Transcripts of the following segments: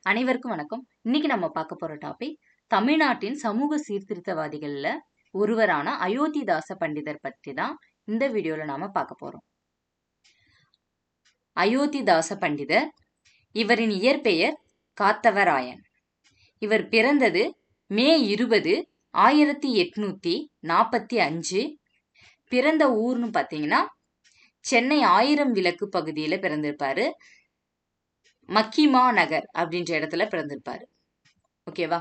அனைவருக்கும் வணக்கம். இன்னைக்கு நம்ம பார்க்க போற டாபிக் தமிழ்நாட்டின் சமூக சீர்திருத்தவாதிகள்ல ஒருவரான அயோத்திதாச பண்டிதர் பற்றி தான் இந்த வீடியோல நாம பார்க்க போறோம். அயோத்திதாச பண்டிதர் இவரின் இயற்பெயர் காத்தவராயன். இவர் பிறந்தது மே 20, 1845. பிறந்த ஊர்னு பார்த்தீங்கன்னா சென்னை 1000 விளக்கு பகுதியில் பிறந்திருப்பாரு. மக்கிமா நகர் அப்படின்ற இடத்துல பிறந்திருப்பாரு. ஓகேவா?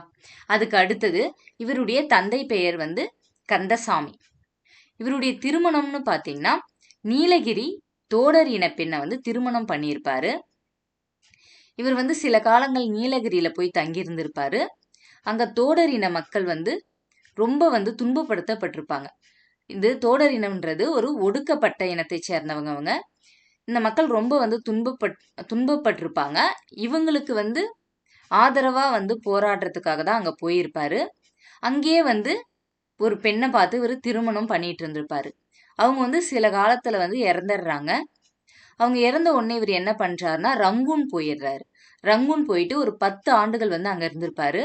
அதுக்கு அடுத்தது இவருடைய தந்தை பெயர் கந்தசாமி. இவருடைய திருமணம்னு பார்த்தீங்கன்னா நீலகிரி தோடர் இன பெண்ணை திருமணம் பண்ணியிருப்பாரு. இவர் சில காலங்கள் நீலகிரியில போய் தங்கியிருந்திருப்பாரு. அங்க தோடர் இன மக்கள் ரொம்ப துன்பப்படுத்தப்பட்டிருப்பாங்க. இது தோடர் இனம்ன்றது ஒரு ஒடுக்கப்பட்ட இனத்தை சேர்ந்தவங்க. அவங்க இந்த மக்கள் ரொம்ப துன்பப்பட்டிருப்பாங்க. இவங்களுக்கு ஆதரவா போராடுறதுக்காக தான் அங்க போயிருப்பாரு. அங்கேயே ஒரு பெண்ணை பார்த்து இவர் திருமணம் பண்ணிட்டு இருந்திருப்பாரு. அவங்க சில காலத்துல இறந்துடுறாங்க. அவங்க இறந்த உடனே இவர் என்ன பண்றாருன்னா ரங்கூன் போயிடுறாரு. ரங்கூன் போயிட்டு ஒரு 10 ஆண்டுகள் அங்க இருந்திருப்பாரு.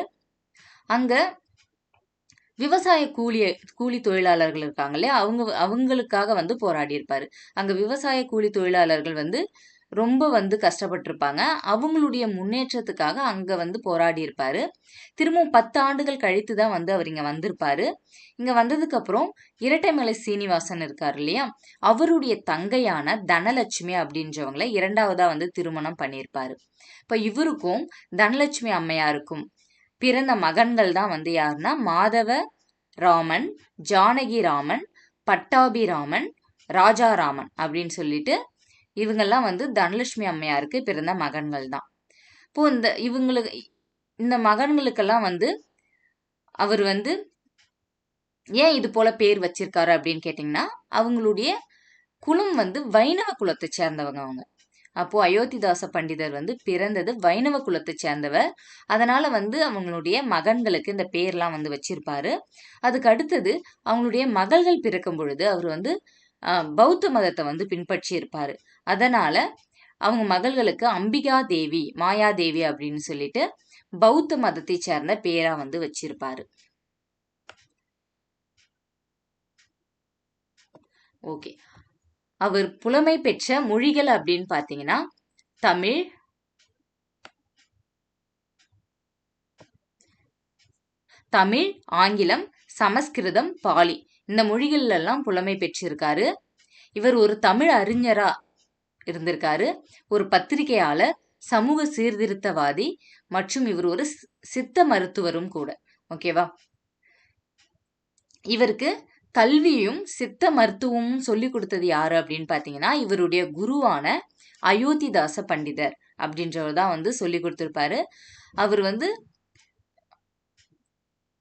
அங்க விவசாய கூலி தொழிலாளர்கள் இருக்காங்க இல்லையா, அவங்களுக்காக போராடி இருப்பாரு. அங்க விவசாய கூலி தொழிலாளர்கள் ரொம்ப கஷ்டப்பட்டிருப்பாங்க. அவங்களுடைய முன்னேற்றத்துக்காக அங்க போராடி இருப்பாரு. திரும்பவும் 10 ஆண்டுகள் கழித்து தான் அவர் இங்க வந்திருப்பாரு. இங்க வந்ததுக்கு அப்புறம் இரட்டைமலை சீனிவாசன் இருக்காரு இல்லையா, அவருடைய தங்கையான தனலட்சுமி அப்படின்றவங்கள 2வதா திருமணம் பண்ணியிருப்பாரு. இப்ப இவருக்கும் தனலட்சுமி அம்மையாருக்கும் பிறந்த மகன்கள் தான் யாருன்னா மாதவ ராமன், ஜானகி ராமன், பட்டாபி ராமன், ராஜாராமன் அப்படின்னு சொல்லிட்டு இவங்கெல்லாம் தனலட்சுமி அம்மையாருக்கு பிறந்த மகன்கள் தான். இப்போ இந்த மகன்களுக்கெல்லாம் அவர் ஏன் இது போல பேர் வச்சிருக்காரு அப்படின்னு கேட்டிங்கன்னா அவங்களுடைய குலம் வைணவ குலத்தை சேர்ந்தவங்க அவங்க. அப்போ அயோத்திதாச பண்டிதர் பிறந்தது வைணவ குலத்தை சேர்ந்தவர். அதனால அவங்களுடைய மகன்களுக்கு இந்த பேர்லாம் வச்சிருப்பாரு. அதுக்கு அடுத்தது அவங்களுடைய மகள்கள் பிறக்கும் பொழுது அவர் பௌத்த மதத்தை பின்பற்றி இருப்பாரு. அதனால அவங்க மகள்களுக்கு அம்பிகா தேவி, மாயாதேவி அப்படின்னு சொல்லிட்டு பௌத்த மதத்தை சேர்ந்த பேரா வச்சிருப்பாரு. ஓகே, அவர் புலமை பெற்ற மொழிகள் அப்படின்னு பாத்தீங்கன்னா தமிழ், ஆங்கிலம், சமஸ்கிருதம், பாலி இந்த மொழிகள் எல்லாம் புலமை பெற்றிருக்காரு. இவர் ஒரு தமிழ் அறிஞரா இருந்திருக்காரு, ஒரு பத்திரிகையாளர், சமூக சீர்திருத்தவாதி மற்றும் இவர் ஒரு சித்த மருத்துவரும் கூட. ஓகேவா? இவருக்கு கல்வியும் சித்த மருத்துவமும் சொல்லி கொடுத்தது யாரு அப்படின்னு பாத்தீங்கன்னா இவருடைய குருவான அயோத்திதாச பண்டிதர் அப்படின்றவர் தான் சொல்லி கொடுத்திருப்பாரு.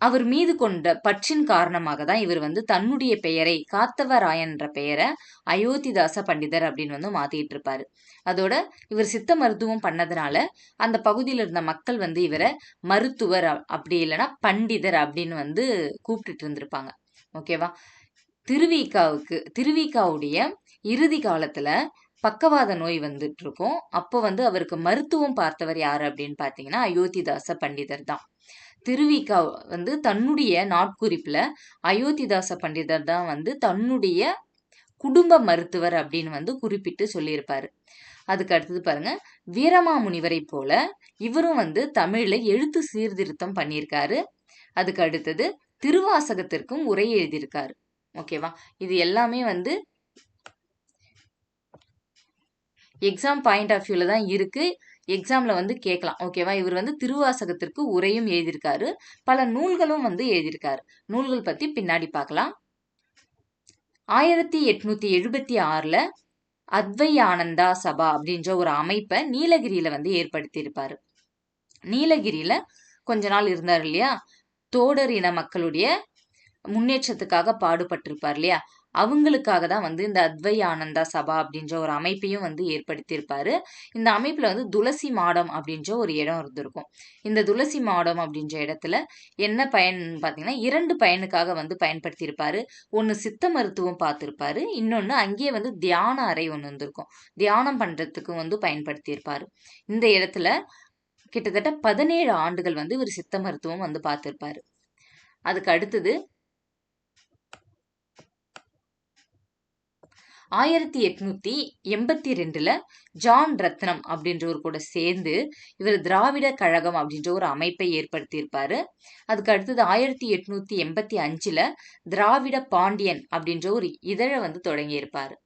அவர் மீது கொண்ட பற்றின் காரணமாக தான் இவர் தன்னுடைய பெயரை காத்தவராயன் என்ற பெயரை அயோத்திதாச பண்டிதர் அப்படின்னு மாத்திட்டு இருப்பாரு. அதோட இவர் சித்த மருத்துவம் பண்ணதுனால அந்த பகுதியில் இருந்த மக்கள் இவரை மருத்துவர் அப்படி இல்லைன்னா பண்டிதர் அப்படின்னு கூப்பிட்டுட்டு இருந்திருப்பாங்க. ஓகேவா? திருவிக்காவுடைய இறுதி காலத்துல பக்கவாத நோய் வந்துட்டு இருக்கும். அப்போ அவருக்கு மருத்துவம் பார்த்தவர் யாரு அப்படின்னு பாத்தீங்கன்னா அயோத்திதாச பண்டிதர் தான். திருவிக்கா தன்னுடைய நாட்குறிப்புல அயோத்திதாச பண்டிதர் தான் தன்னுடைய குடும்ப மருத்துவர் அப்படின்னு குறிப்பிட்டு சொல்லியிருப்பாரு. அதுக்கு அடுத்தது பாருங்க, வீரமாமுனிவரை போல இவரும் தமிழ்ல எழுத்து சீர்திருத்தம் பண்ணியிருக்காரு. அதுக்கு அடுத்தது திருவாசகத்திற்கும் உரை எழுதியிருக்காரு. ஓகேவா? இது எல்லாமே எக்ஸாம் பாயிண்ட் ஆஃப் வியூல தான் இருக்கு. எக்ஸாம்ல கேட்கலாம். ஓகேவா? இவர் திருவாசகத்திற்கு உரையும் எழுதியிருக்காரு, பல நூல்களும் எழுதியிருக்காரு. நூல்கள் பத்தி பின்னாடி பார்க்கலாம். 1876 அத்வையானந்தா சபா அப்படின்ற ஒரு அமைப்பை நீலகிரியில ஏற்படுத்தி இருப்பாரு. நீலகிரியில கொஞ்ச நாள் இருந்தார் இல்லையா, தோடர் இன மக்களுடைய முன்னேற்றத்துக்காக பாடுபட்டிருப்பார் இல்லையா, அவங்களுக்காக தான் இந்த அத்வையானந்தா சபா அப்படின்ற ஒரு அமைப்பையும் ஏற்படுத்தியிருப்பாரு. இந்த அமைப்புல துளசி மாடம் அப்படின்ற ஒரு இடம் இருந்திருக்கும். இந்த துளசி மாடம் அப்படின்ற இடத்துல என்ன பயன் பார்த்தீங்கன்னா 2 பயனுக்காக பயன்படுத்தியிருப்பாரு. ஒன்று சித்த மருத்துவம் பார்த்திருப்பாரு, இன்னொன்று அங்கேயே தியான அறை ஒன்று இருந்திருக்கும், தியானம் பண்றதுக்கு பயன்படுத்தியிருப்பாரு. இந்த இடத்துல கிட்டத்தட்ட 17 ஆண்டுகள் வந்து இவர் சித்த மருத்துவம் வந்து பார்த்திருப்பாரு. அதுக்கு அடுத்தது 1882ல ஜான் ரத்னம் அப்படின்றவர் கூட சேர்ந்து இவர் திராவிட கழகம் அப்படின்ற ஒரு அமைப்பை ஏற்படுத்தியிருப்பாரு. அதுக்கு அடுத்தது 1885ல திராவிட பாண்டியன் அப்படின்ற ஒரு இதழை வந்து தொடங்கியிருப்பாரு.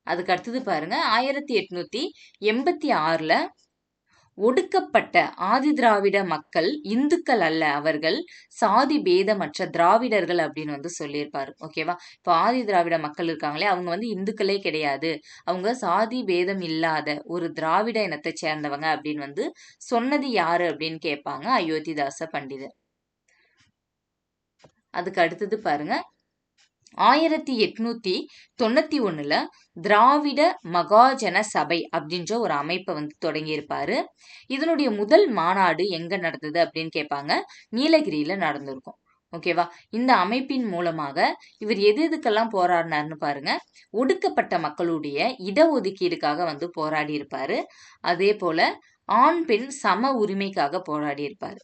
அதுக்கு அடுத்தது பாருங்க 1886ல ஒடுக்கப்பட்ட ஆதி திராவிட மக்கள் இந்துக்கள் அல்ல, அவர்கள் சாதி பேதமற்ற திராவிடர்கள் அப்படின்னு வந்து சொல்லியிருப்பாரு. ஓகேவா? இப்போ ஆதி திராவிட மக்கள் இருக்காங்களே, அவங்க வந்து இந்துக்களே கிடையாது, அவங்க சாதி பேதம் இல்லாத ஒரு திராவிட இனத்தை சேர்ந்தவங்க அப்படின்னு வந்து சொன்னது யாரு அப்படின்னு கேட்பாங்க, அயோத்திதாச பண்டிதர். அதுக்கு அடுத்தது பாருங்க 1891ல திராவிட மகாஜன சபை அப்படின்ற ஒரு அமைப்பை வந்து தொடங்கியிருப்பாரு. இதனுடைய முதல் மாநாடு எங்க நடந்தது அப்படின்னு கேட்பாங்க, நீலகிரியில நடந்திருக்கும். ஓகேவா? இந்த அமைப்பின் மூலமாக இவர் எதுக்கெல்லாம் போராடினார்னு பாருங்க, ஒடுக்கப்பட்ட மக்களுடைய இடஒதுக்கீடுக்காக வந்து போராடி இருப்பாரு. அதே போல ஆண் பெண் சம உரிமைக்காக போராடி இருப்பாரு.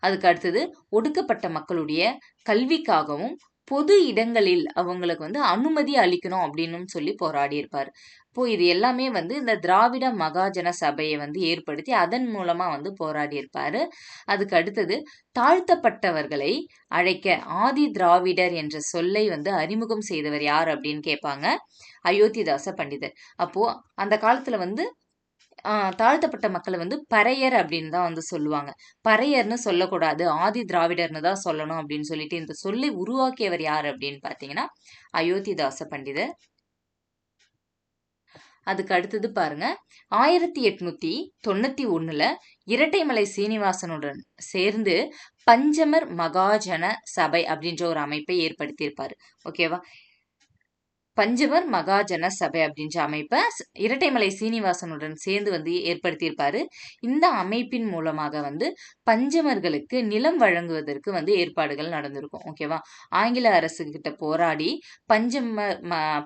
அதுக்கு அடுத்தது ஒடுக்கப்பட்ட மக்களுடைய கல்விக்காகவும் பொது இடங்களில் அவங்களுக்கு வந்து அனுமதி அளிக்கணும் அப்படின்னு சொல்லி போராடி இருப்பார். இப்போ இது எல்லாமே வந்து இந்த திராவிட மகாஜன சபையை வந்து ஏற்படுத்தி அதன் மூலமா வந்து போராடி இருப்பாரு. அதுக்கு அடுத்தது தாழ்த்தப்பட்டவர்களை அழைக்க ஆதி திராவிடர் என்ற சொல்லை வந்து அறிமுகம் செய்தவர் யார் அப்படின்னு கேட்பாங்க, அயோத்திதாச பண்டிதர். அப்போ அந்த காலத்துல வந்து தாழ்த்தப்பட்ட மக்களை வந்து பறையர் அப்படின்னு தான் வந்து சொல்லுவாங்க. பறையர்னு சொல்லக்கூடாது, ஆதி திராவிடர்னு தான் சொல்லணும் அப்படின்னு சொல்லிட்டு இந்த சொல்லை உருவாக்கியவர் யார் அப்படின்னு பார்த்தீங்கன்னா அயோத்திதாச பண்டிதர். அதுக்கு அடுத்தது பாருங்க 1891ல இரட்டைமலை சீனிவாசனுடன் சேர்ந்து பஞ்சமர் மகாஜன சபை அப்படின்ற ஒரு அமைப்பை ஏற்படுத்தியிருப்பாரு. ஓகேவா? பஞ்சமர் மகாஜன சபை அப்படின்ற அமைப்பை இரட்டைமலை சீனிவாசனுடன் சேர்ந்து வந்து ஏற்படுத்தியிருப்பாரு. இந்த அமைப்பின் மூலமாக வந்து பஞ்சமர்களுக்கு நிலம் வழங்குவதற்கு வந்து ஏற்பாடுகள் நடந்திருக்கும். ஓகேவா? ஆங்கில அரசு கிட்ட போராடி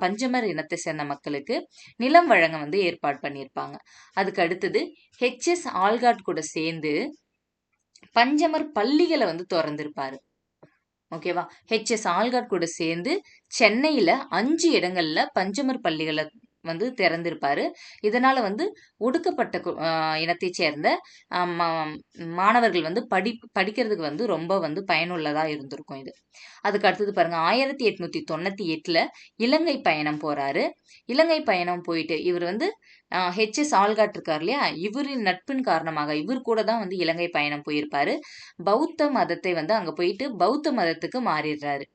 பஞ்சமர் இனத்தை சேர்ந்த மக்களுக்கு நிலம் வழங்க வந்து ஏற்பாடு பண்ணியிருப்பாங்க. அதுக்கு அடுத்தது ஹெச்எஸ் ஆல்காட் கூட சேர்ந்து பஞ்சமர் பள்ளிகளை வந்து திறந்திருப்பாரு. ஓகேவா? ஹெச்எஸ் ஆல்காட் கூட சேர்ந்து சென்னையில 5 இடங்கள்ல பஞ்சமர் பள்ளிகளை வந்து திறந்திருப்பாரு. இதனால வந்து ஒடுக்கப்பட்ட இனத்தை சேர்ந்த மாணவர்கள் வந்து படிக்கிறதுக்கு வந்து ரொம்ப வந்து பயனுள்ளதா இருந்திருக்கும் இது. அதுக்கு அடுத்தது பாருங்க 1898ல இலங்கை பயணம் போறாரு. இலங்கை பயணம் போயிட்டு இவர் வந்து ஹெச்எஸ் ஆல்காட் இருக்கார் இல்லையா, இவரின் நட்பின் காரணமாக இவர் கூட தான் வந்து இலங்கை பயணம் போயிருப்பாரு. பௌத்த மதத்தை வந்து அங்க போயிட்டு பௌத்த மதத்துக்கு மாறிடுறாரு.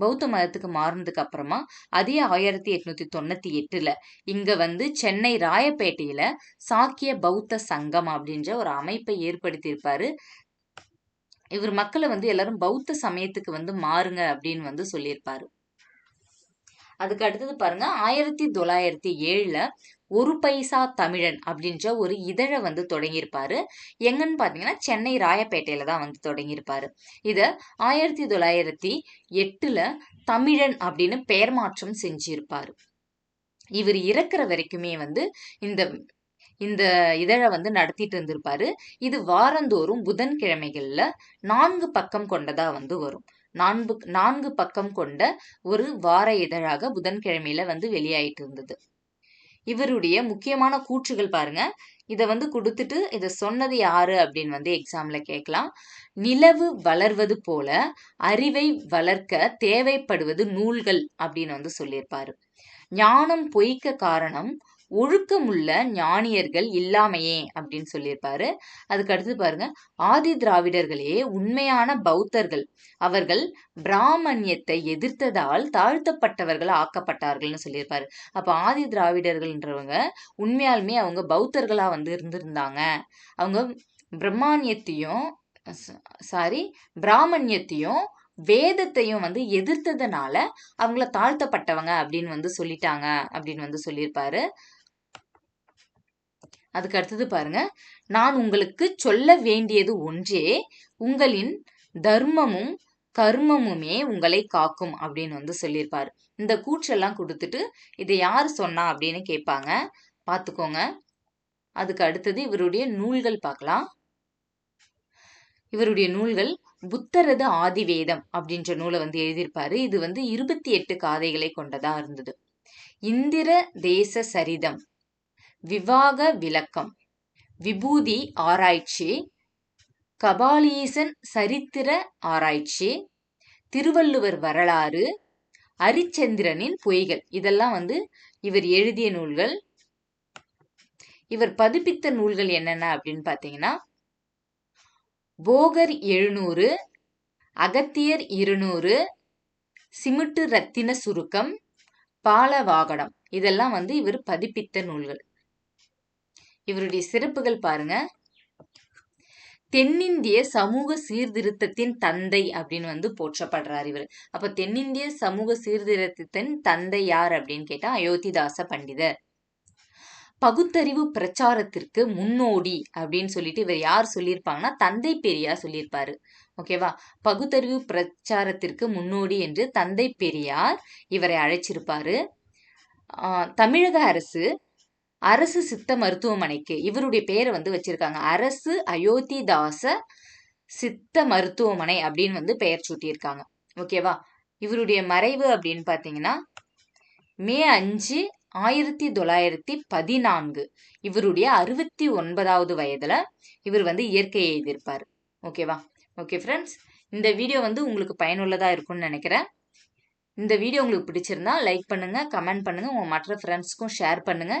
பௌத்த மதத்துக்கு மாறினதுக்கு அப்புறமா அதே 1898ல இங்க வந்து சென்னை ராயப்பேட்டையில சாக்கிய பௌத்த சங்கம் அப்படின்ற ஒரு அமைப்பை ஏற்படுத்தியிருப்பாரு. இவர் மக்களை வந்து எல்லாரும் பௌத்த சமயத்துக்கு வந்து மாறுங்க அப்படின்னு வந்து சொல்லியிருப்பாரு. அதுக்கு அடுத்தது பாருங்க 1907ல ஒரு பைசா தமிழன் அப்படின்ற ஒரு இதழை வந்து தொடங்கியிருப்பாரு. எங்கன்னு பாத்தீங்கன்னா சென்னை ராயப்பேட்டையில தான் வந்து தொடங்கியிருப்பாரு. இத 1908ல தமிழன் அப்படின்னு பெயர் மாற்றம் செஞ்சிருப்பாரு. இவர் இறக்குற வரைக்குமே வந்து இந்த இந்த இதழை வந்து நடத்திட்டு இருந்திருப்பாரு. இது வாரந்தோறும் புதன்கிழமைகள்ல 4 பக்கம் கொண்டதா வந்து வரும். 4 பக்கம் கொண்ட ஒரு வார இதழாக புதன்கிழமையில வந்து வெளியாயிட்டு இருந்தது. இவருடைய முக்கியமான கூற்றுகள் பாருங்க, இதை வந்து கொடுத்துட்டு இதை சொன்னது யாரு அப்படின்னு வந்து எக்ஸாம்ல கேட்கலாம். நிலவு வளர்வது போல அறிவை வளர்க்க தேவைப்படுவது நூல்கள் அப்படின்னு வந்து சொல்லியிருப்பாரு. ஞானம் பொய்க்க காரணம் ஒழுக்கமுள்ள ஞானியர்கள் இல்லாமையே அப்படின்னு சொல்லியிருப்பாரு. அதுக்கு அடுத்து பாருங்க, ஆதி திராவிடர்களே உண்மையான பௌத்தர்கள், அவர்கள் பிராமணியத்தை எதிர்த்ததால் தாழ்த்தப்பட்டவர்கள் ஆக்கப்பட்டார்கள்னு சொல்லியிருப்பாரு. அப்ப ஆதி திராவிடர்கள்ன்றவங்க உண்மையாலுமே அவங்க பௌத்தர்களா வந்து இருந்திருந்தாங்க. அவங்க பிராமணியத்தையும் வேதத்தையும் வந்து எதிர்த்ததுனால அவங்கள தாழ்த்தப்பட்டவங்க அப்படின்னு வந்து சொல்லிட்டாங்க அப்படின்னு வந்து சொல்லியிருப்பாரு. அதுக்கு அடுத்தது பாருங்க, நான் உங்களுக்கு சொல்ல வேண்டியது ஒன்றே, உங்களின் தர்மமும் கர்மமுமே உங்களை காக்கும் அப்படின்னு வந்து சொல்லியிருப்பாரு. இந்த கூற்றெல்லாம் கொடுத்துட்டு இதை யார் சொன்னா அப்படின்னு கேட்பாங்க, பார்த்துக்கோங்க. அதுக்கு அடுத்தது இவருடைய நூல்கள் பார்க்கலாம். இவருடைய நூல்கள் புத்தரது ஆதிவேதம் அப்படின்ற நூலை எழுதியிருப்பாரு. இது 28 காதைகளை கொண்டதா இருந்தது. இந்திர தேச சரிதம், விவாக விளக்கம், விபூதி ஆராய்ச்சி, கபாலீசன் சரித்திர ஆராய்ச்சி, திருவள்ளுவர் வரலாறு, அரிச்சந்திரனின் பொய்கள், இதெல்லாம் இவர் எழுதிய நூல்கள். இவர் பதிப்பித்த நூல்கள் என்னென்ன அப்படின்னு பார்த்தீங்கன்னா, போகர் 700, அகத்தியர் 200, சிமிட்டு ரத்தின சுருக்கம், பாலவாகடம், இதெல்லாம் இவர் பதிப்பித்த நூல்கள். இவருடைய சிறப்புகள் பாருங்க. தென்னிந்திய சமூக சீர்திருத்தத்தின் தந்தை அப்படின்னு போற்றப்படுறார் இவர். அப்ப தென்னிந்திய சமூக சீர்திருத்தத்தின் தந்தை யார் அப்படின்னு கேட்டா அயோத்திதாச பண்டிதர். பகுத்தறிவு பிரச்சாரத்திற்கு முன்னோடி அப்படின்னு சொல்லிட்டு இவர் யார் சொல்லியிருப்பாங்கன்னா தந்தை பெரியார் சொல்லியிருப்பாரு. ஓகேவா? பகுத்தறிவு பிரச்சாரத்திற்கு முன்னோடி என்று தந்தை பெரியார் இவரை அழைச்சிருப்பாரு. தமிழக அரசு சித்த மருத்துவமனைக்கு இவருடைய பெயரை வச்சிருக்காங்க. அரசு அயோத்திதாச சித்த மருத்துவமனை அப்படின்னு பெயர் சூட்டியிருக்காங்க. ஓகேவா? இவருடைய மறைவு அப்படின்னு பார்த்தீங்கன்னா மே 5, 1914 இவருடைய 69வது வயதுல இவர் இயற்கை எழுதியிருப்பார். ஓகேவா? ஓகே ஃப்ரெண்ட்ஸ், இந்த வீடியோ உங்களுக்கு பயனுள்ளதா இருக்கும்னு நினைக்கிறேன். இந்த வீடியோ உங்களுக்கு பிடிச்சிருந்தா லைக் பண்ணுங்க, கமெண்ட் பண்ணுங்க, உங்க மற்ற ஃப்ரெண்ட்ஸ்க்கும் ஷேர் பண்ணுங்க.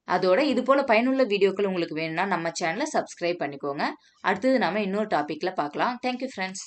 அதோட இது போல பயனுள்ள வீடியோக்கள் உங்களுக்கு வேணும்னா நம்ம சேனலை சப்ஸ்கிரைப் பண்ணிக்கோங்க. அடுத்தது நாம இன்னொரு டாபிக்ல பார்க்கலாம். Thank you friends.